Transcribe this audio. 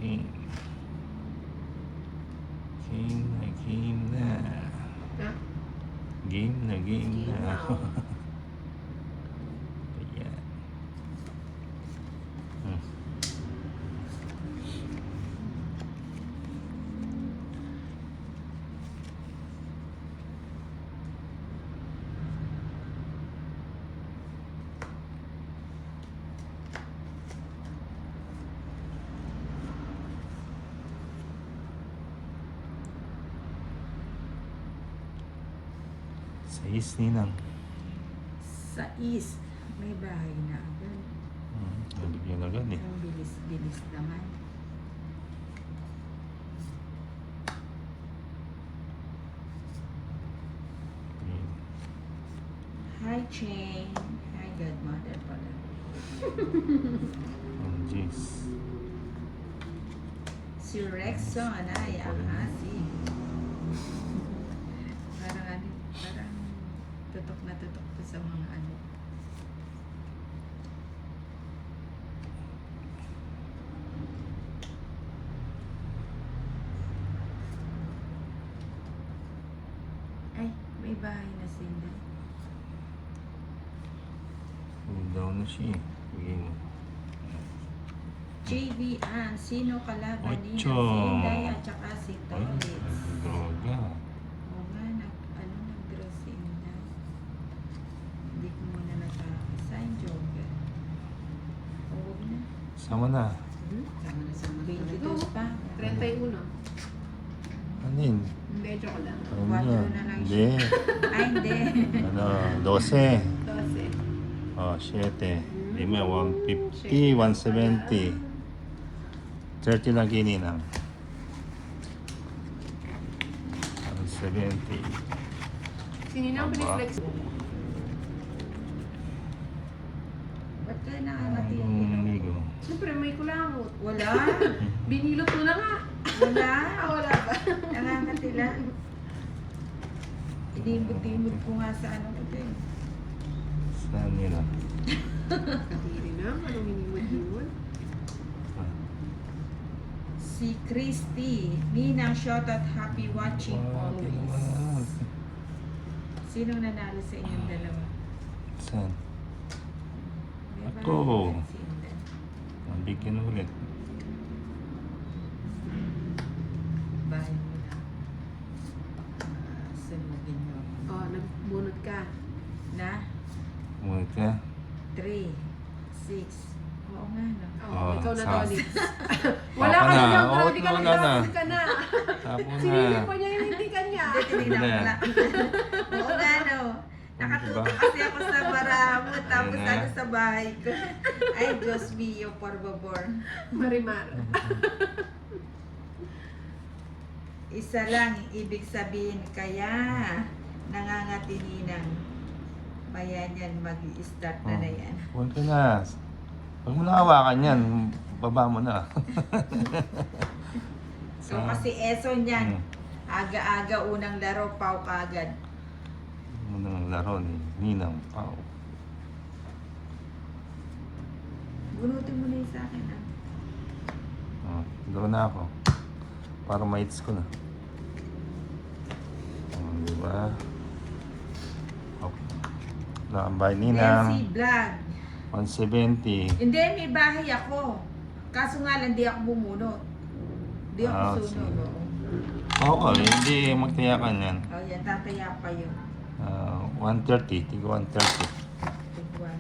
Game. Game na. Ha? Game na. Game na. Ayan. Hmm. Sa Ninang. Sa east, may bahay na agad. Nabigyan agad eh. Ang bilis-bilis naman. Hi, Cheng. Hi, godmother pala. Oh, jeez. Si Rexon ay ang asin. Parang tutok na tutok to sa mga ano. Ay, may bahay na sila. Down na siya eh. Bigyan mo. JV Ann, sino kalaban niya? Si Ocho. Inday at saka si Ay, Torres. droga. Oo nga, nag-draw si Inday. Hindi ko muna nag-assign joker. Huwag na. Sama na. Sama na sama. 22 pa. 31. Ano yun? Hindi, joke lang. Ano Quatro yun? na lang Hindi. Ay, hindi. Ano, 12. 12. Oh, 7. 5, 150, 170. 30 lang kininang. 170. Sininang Aba. piniflex. Ba't kayo Anong nakakatingin? ligo? Siyempre, may kulangot. Wala. Binilot mo na nga. Wala. Wala ba? Nangangatila. Inimbot-imot ko nga sa ano ko din. Saan nila? Katiri na. Anong hinimod-himod? Si Christy. Ninang shot at happy watching Wow, tingnan mo always. naman. Sinong nanalo sa inyong dalawa? Saan? May Ako. bahay na si Inday. Nabigyan ulit. Bahay mo na. Sunugin nyo. Oh, nagbunot ka. Na? Umulit ka? 3, 6. Oo nga, no? Oh, ikaw na sa- to, Liz. Wala Ako ka na. na. Oo, Hindi ka wala na. nag ka na. Tapo Sinili na. pa niya yung hindi ka niya. Hindi, tinignan ko Wala. lang. Oo nga, no? Nakatutok kasi ako sa baramo, tapos Ayun na. ano sa bahay ko. Ay, Diyos mio, por favor. Marimar. Isa lang, ibig sabihin, kaya nangangatininang. Mayan yan, mag-i-start na na yan. Huwag ka na. Huwag mo na hawakan yan. Baba mo na. So, kasi eso niyan, Hmm. aga-aga unang laro, pau kagad. Unang laro ni Ninang Pao. Bunutin mo na yung sa akin, ah. Oh, draw na ako. Para ma-hits ko na. Oh, diba? Okay. Nakambay Nancy Ninang. Vlog. 170. Hindi, may bahay ako. Kaso nga lang, di ako bumunot. Di ako Ah, sunod. sige. Oo. Okay, hindi magtayakan yan. Oh, yan, tataya pa yun. 130. Tigo 130. Tigwan.